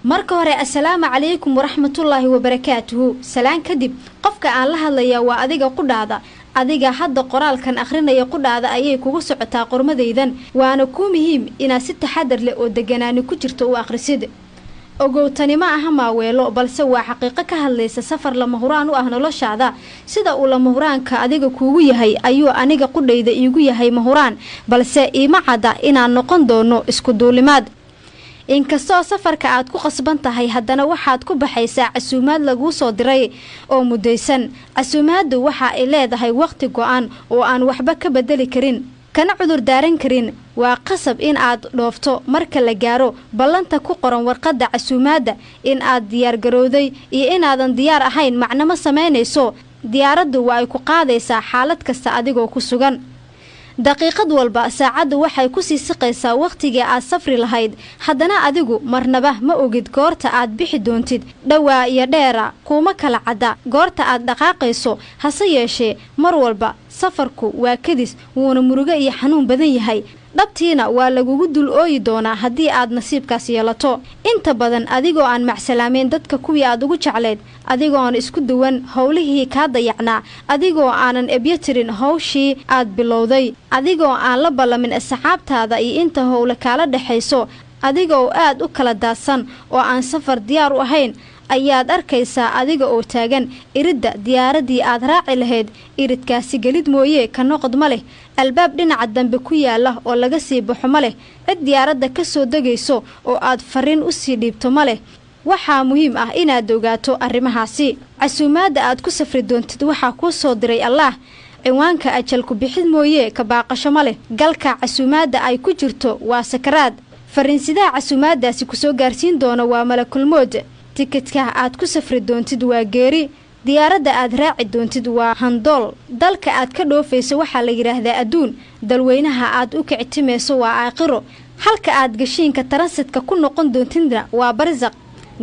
marka hore assalaamu calaykum waraxmatullaahi wabarakaatuhu. salaan kadib qofka aan la hadlayaa waa adiga qudhaada. adiga hadda qoraalkan akhrinaya qudhaada ayay kugu socotaa qormadaydan, waana ku muhiim inaad si taxadar leh oo deganaani ku jirto u akhrisid. ogow tani ma aha maaweelo, balse waa xaqiiqo ka hadlaysa safar lama huraan u ah noloshaada. sida uu lama huraanka adiga kuugu yahay ayuu aniga qudhayda iigu yahay mahuraan, balse iima cadda inaan noqon doono isku duulimaad. inkastoo safarka aad ku qasban tahay, haddana waxaad ku baxaysaa casuumaad laguu soo diray oo mudaysan. casuumaaddu waxa ay leedahay waqti go'an oo aan waxba ka bedeli karin, kana cudur daaran karin. waa qasab in aad dhoofto marka la gaaro ballanta ku qoran warqadda casuumaadda. in aad diyaar garowday iyo inaadan diyaar ahayn macnama samaynayso. diyaaraddu waa ay ku qaadaysaa xaalad kasta adigoo ku sugan. daqiiqad walba saacaddu waxay ku sii siqaysaa waqtigii aad safri lahayd, haddana adigu marnaba ma ogid goorta aad bixi doontid. dhowaa iyo dheera kuuma kala cadda goorta aad dhaqaaqayso, hase yeeshee mar walba safarku waa kadis, wuuna murugo iyo xanuun badan yahay. dhabtiina waa lagugu dul ooyi doonaa haddii aad nasiibkaas yeelato. inta badan adigoo aan macsalaameyn dadka kuwii aad ugu jecleed, adigoon isku duwan howlihii kaa dayacnaa, adigoo aanan ebyo tirin hawshii aad bilowday, adigoo aan la ballamin asxaabtaada iyo inta howle kaala dhexayso, adigoo aad u kala daadsan oo aan safar diyaar u ahayn, ayaad arkaysaa adiga oo taagan iridda diyaaraddii aad raaci lahayd. iridkaasi gelid mooye ka noqod ma leh, albaab dhinaca dambe ku yaala oo laga sii baxo ma leh, cid diyaaradda ka soo degayso oo aad fariin u sii dhiibto ma leh. waxaa muhiim ah inaad ogaato arrimahaasi. casuumaadda aad ku safri doontid waxaa kuu soo diray allaah. ciwaanka ajalku bixid mooye ka baaqasho ma leh. galka casuumaadda ay ku jirto waa sakaraad. fariinsidaha casuumaaddaasi kusoo gaarsiin doona waa malakulmood. tikidka aad ku safri doontid waa geeri. diyaaradda aad raaci doontid waa handool. dalka aad ka dhoofayso waxaa la yidhaahdaa adduun. dalweynaha aad u kicitimayso waa aakhiro. halka aad gashiinka taransidka ku noqon doontidna waa barsaq.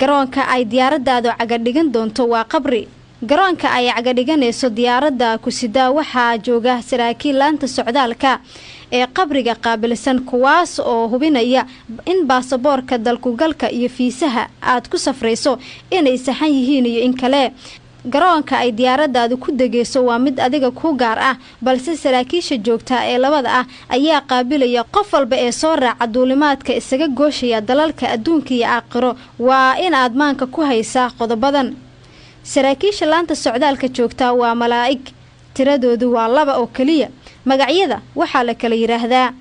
garoonka ay diyaaraddaadu cagadhigan doonto waa qabri. garoonka ay cagadhiganayso diyaaradda ku sidaa waxaa jooga saraakiil laanta socdaalka ee qabriga qaabilsan, kuwaas oo hubinaya in baasaboorka dalkugalka iyo fiisaha aad ku safrayso inay saxan yihiin iyo in kale. garoonka ay diyaaraddaadu ku degayso waa mid adiga ku gaar ah, balse saraakiisha joogta ee labada ah ayaa qaabilaya qof walba ee soo raaca duulimaadka isaga gooshaya dalalka adduunka iyo aakhiro. waa in aad maanka ku haysaa qodobadan. saraakiisha laanta socdaalka joogta waa malaa'ig, tiradoodu waa 2 oo keliya. magacyada waxaa la kala yidhaahdaa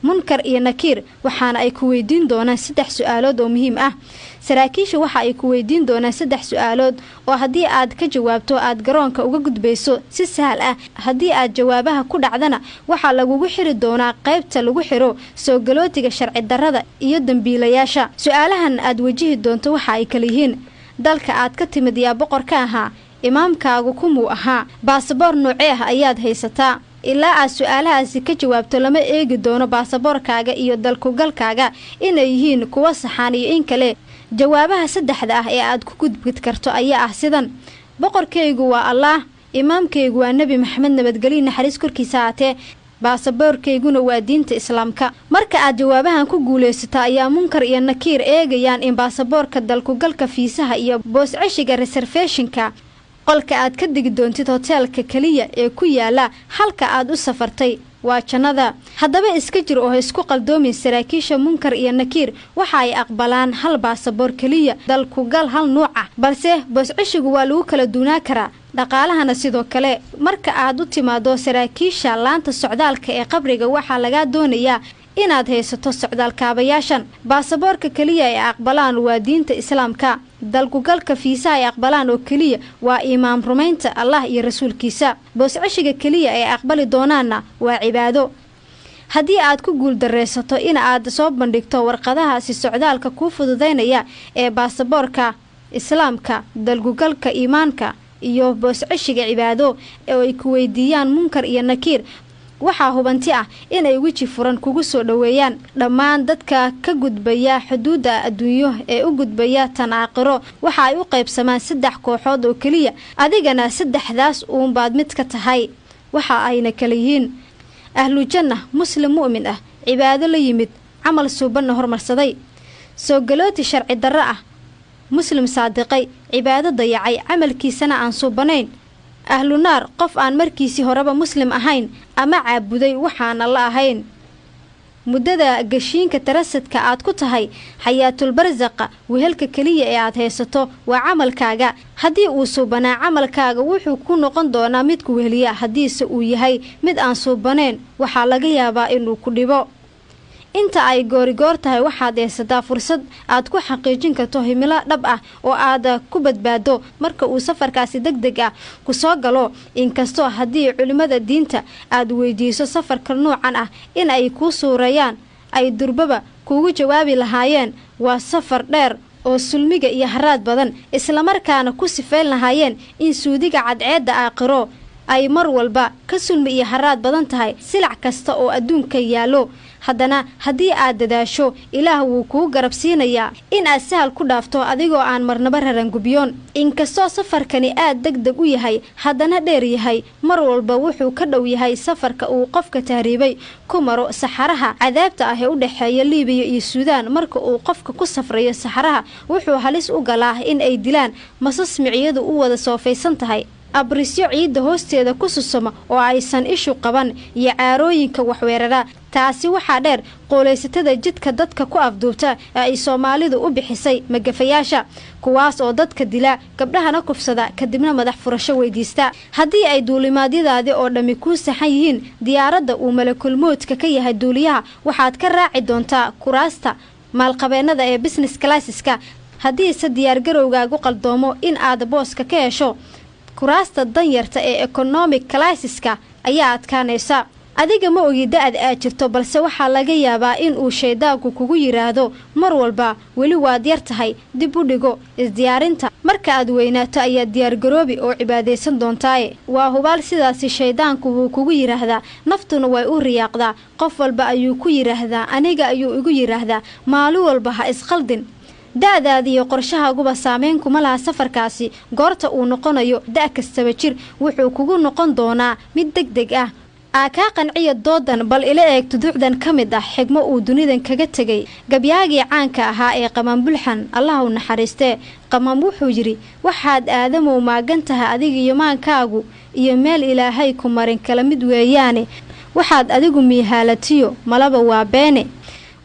munkar iyo nakiir, waxaana ay ku weydiin doonaan 3 su'aalood oo muhiim ah. saraakiisha waxa ay ku weydiin doonaan 3 su'aalood oo haddii aad ka jawaabto aad garoonka uga gudbayso si sahal ah. haddii aad jawaabaha ku dhacdana waxaa lagugu xiri doonaa qaybta lagu xiro soo galootiga sharci darrada iyo dambiilayaasha. su'aalahan aad wajihi doonto waxa ay kala yihiin: dalka aad ka timid yaa boqor ka ahaa? imaamkaagu kumuu ahaa? baasaboor noocee ah ayaad haysataa? ilaa aad su'aalahaasi ka jawaabto lama eegi doono baasaboorkaaga iyo dalkugalkaaga inay yihiin kuwa saxan iyo in kale. jawaabaha 3 ah ee aad ku gudbid karto ayaa ah sidan: boqorkaygu waa allaah, imaamkaygu waa nebi maxamed nabadgelyo naxariis korkiisa haatee, baasaboorkayguna waa diinta islaamka. marka aad jawaabahan ku guulaysato ayaa munkar iyo nakiir eegayaan in baasaboorka dalkugalka, fiisaha iyo boos ceshiga reservationka qolka aad ka degi doontid hoteelka kaliya ee ku yaala halka aad u safartay waa jannada. haddaba iska jir oo isku qaldoomin. saraakiisha munkar iyo nakiir waxa ay aqbalaan hal baasaboor kaliya, dalkugal hal nuuc ah, balse boos ceshigu waa lagu kala duunaa karaa. dhaqaalahana sidoo kale. marka aad u timaado saraakiisha laanta socdaalka ee qabriga waxaa lagaa doonayaa inaad haysato socdaal kaabayaashan. baasaboorka kaliya ay aqbalaan waa diinta islaamka. dalkugalka fiisaha ay aqbalaan oo kaliya waa iimaan rumaynta allah iyo rasuulkiisa. boos ceshiga kaliya ay aqbali doonaanna waa cibaado. haddii aad ku guuldareysato in aad soo bandhigto warqadahaasi socdaalka kuu fududaynaya ee baasaboorka islaamka, dalkugalka iimaanka iyo boos ceshiga cibaado oo ay ku weydiiyaan munkar iyo nakiir, waxaa hubanti ah inay weji furan kugu soo dhaweeyaan. dhammaan dadka ka gudbaya xuduudda adduunyo ee u gudbaya tan aakhiro waxa ay u qaybsamaan 3 kooxood oo keliya. adigana 3daas uunbaad mid ka tahay. waxa ayna kala yihiin: ahlu janna, muslim mu'min ah, cibaado la yimid, camal suubanna hormarsaday. soo galooti sharci darro ah muslim saadiqay cibaado dayacay camalkiisana aan suubanayn ahlu naar qof aan markiisii horeba muslim ahayn ama caabuday waxaana la ahayn muddada gashiinka tarasadka aad ku tahay xayaatul barzaqa wehelka kaliya ee aad haysato waa camalkaaga haddii uu suubanaa camalkaaga wuxuu ku noqon doonaa mid ku weheliya haddiise uu yahay mid aan suubanayn waxaa laga yaabaa inuu ku dhibo inta ay goorigoor tahay waxaad haysataa fursad aad ku xaqiijin karto himilo dhab ah oo aad ku badbaado marka uu safarkaasi degdeg ah ku soo galo inkastoo haddii culimada diinta aad weydiiso safarka noocan ah in ay kuu suurayaan ay durbaba kuugu jawaabi lahaayeen waa safar dheer oo sulmiga iyo haraad badan islamarkaana ku sifeyn lahaayeen in suudiga cadceedda aakhiro ay mar walba ka sulmi iyo haraad badan tahay silac kasta oo adduunka yaallo haddana haddii aad dadaasho ilaah wuu kuu garab siinayaa in aad sahal ku dhaafto adigoo aan marnaba rarangubiyoon inkastoo safarkani aad degdeg u yahay haddana dheer yahay mar walba wuxuu ka dhow yahay safarka uu qofka tahriibay ku maro saxaraha cadaabta ah ee u dhexeeya liibiya iyo suudaan marka uu qofka ku safrayo saxaraha wuxuu halis u galaa in ay dilaan masas miciyadu u wada soofaysan tahay abrisyo ciidda hoosteeda ku susuma oo aysan ishu qaban iyo caarooyinka waxweerara taasi waxaa dheer qooleysatada jidka dadka ku afduubta ee ay Soomaalidu u bixisay magafayaasha kuwaas oo dadka dila gabdhahana kufsada kadibna madax furasho weydiista haddii ay duulimaadyadaadi oo dhami ku saxan yihiin diyaaradda uu malakul moodka ka yahay duuliyaha waxaad ka raaci doontaa kuraasta maalqabeennada ee business classeska haddii se diyaargarowgaagu qaldoomo in aad booska ka hesho kuraasta danyarta ee economic classeska ayaa adkaanaysa adiga ma ogi da'ad aad jirto balse waxaa laga yaabaa in uu shaydaanku kugu yiraahdo mar walba weli waad yar tahay dib u dhigo isdiyaarinta marka aad weynaato ayaa diyaargaroobi oo cibaadaysan doontaaye waa hubaal sidaasi shaydaanku wuu kugu yiraahdaa naftuna way u riyaaqdaa qof walba ayuu ku yiraahdaa aniga ayuu igu yiraahdaa maalin walba ha isqaldin da'daadiyo qorshahaaguba saameyn kuma laha safarkaasi goorta uu noqonayo da' kastaba jir wuxuu kugu noqon doonaa mid degdeg ah kaa qanciya doodan bal ila eeg tuduucdan ka mid ah xigmo uu dunidan kaga tegay gabyaagii caanka ahaa ee qamaam bulxan allah u naxariistee qamaam wuxuu yidhi waxaad aadamow maagan tahay adiga iyo maankaagu iyo meel ilaahay ku marin kala mid weeyaane waxaad adigu miihaalatiyo malaba waa beene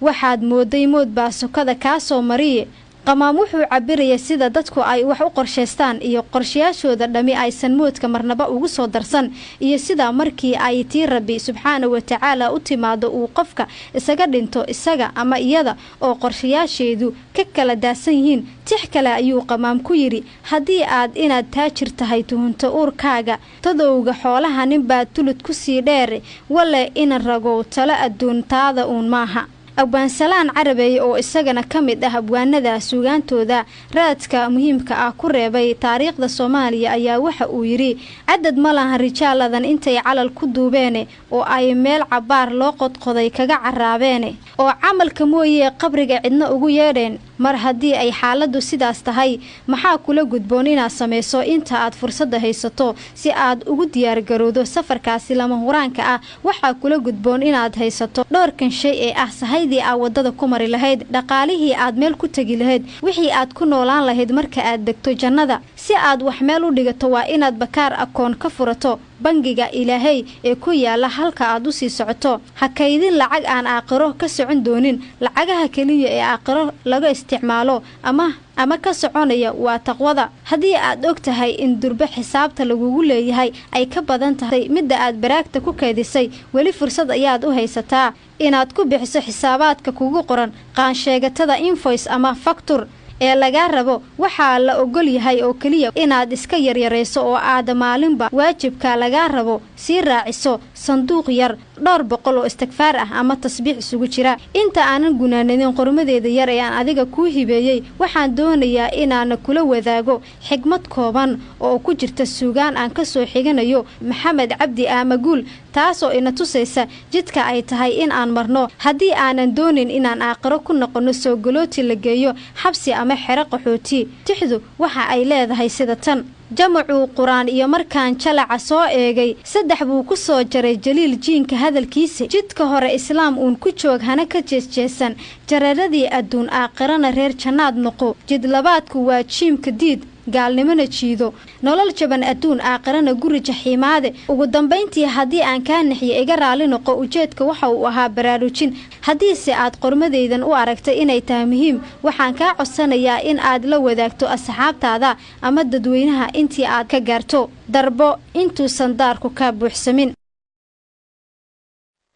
waxaad mooday mood baa sokada kaa soo mariye qamaam wuxuu cabiraya sida dadku ay wax u qorsheystaan iyo qorshayaashooda dhami aysan moodka marnaba ugu soo darsan iyo sida markii ay tii rabbi subxaana wa tacaala u timaado uu qofka isaga dhinto isaga ama iyada oo qorshayaasheedu ka kala daasan yihiin tix kale ayuu qamaam ku yidhi haddii aad inaad taajir tahay tuhunto uurkaaga tadowga xoolaha ninbaad tulud ku sii dheere wale inan ragow talo adduuntaada uun maaha abwaansalaan carabeey oo isagana ka mid ah abwaanada suugaantooda raadka muhiimka ah ku reebay taariikhda Soomaaliya ayaa waxa uu yiri cadad ma lahan rijaaladan intay calal ku duubeene oo ay meel cabaar loo qodqoday kaga caraabeene oo camalka mooyee qabriga cidna ugu yeedheen mar haddii ay xaaladu sidaas tahay maxaa kula gudboon inaad samayso inta aad fursadda haysato si aad ugu diyaargarowdo safarkaasi lama huraanka ah waxaa kula gudboon inaad haysato dhowrkan shay ee ah sahaydii aad wadada ku mari lahayd dhaqaalihii aad meel ku tegi lahayd wixii aad ku noolaan lahayd marka aad degto jannada si aad wax meel u dhigato waa inaad bakaar akoon ka furato bangiga ilaahay ee ku yaala halka aad u sii socoto ha kaydin lacag aan aakhiro ka socon doonin lacagaha kaliya ee aakhiro laga isticmaalo ama ka soconaya waa taqwada haddii aad og tahay in durbe xisaabta lagugu leeyahay ay ka badan tahay midda aad baraagta ku kaydisay weli fursad ayaad u haysataa inaad ku bixiso xisaabaadka kugu qoran qaansheegatada invoice ama factor ee laga rabo waxaa la ogol yahay oo kaliya inaad iska yaryareyso oo aad maalinba waajibka laga rabo si raaciso sanduuq yar 200 oo istikfaar ah ama tasbiix isugu jira inta aanan gunaanadin qormadeeda yar ee aan adiga ku hibeeyay waxaan doonayaa inaan kula wadaago xigmad kooban oo ku jirta suugaan aan ka soo xiganayo Maxamed Cabdi Aamaguul taasoo ina tusaysa jidka ay tahay in aan marno haddii aanan doonin inaan aakhiro ku noqono soo galooti la geeyo xabsi ama xero qaxooti tixdu waxa ay leedahay sida tan jamacuu quraan iyo markaan jalaca soo eegay saddex buu ku soo jaray jaliil jiinka hadalkiisa jidka hore islaam uun ku joog hana ka jeesjeesan jareeradii adduun aakhirana reer jannaad noqo jid labaadku waa jiimka diid gaalnimona jiido nolol jaban adduun aakhirana guri jaxiimaade ugu dambayntii haddii aan kaa naxiyo iga raali noqo ujeedka waxa uu ahaa baraarujin haddiise aad qormadaydan u aragtay inay tahay muhiim waxaan kaa codsanayaa in aad la wadaagto asxaabtaada ama dadweynaha intii aad ka gaarto darbo intuusan daarku kaa buuxsamin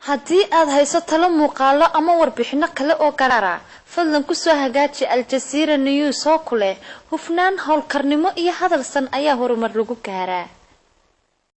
haddii aad hayso talo muuqaalo ama warbixino kale oo gaara fadlan ku soo hagaaji Al Jazeera News oo kule hufnaan howlkarnimo iyo hadalsan ayaa horumar lagu gaaraa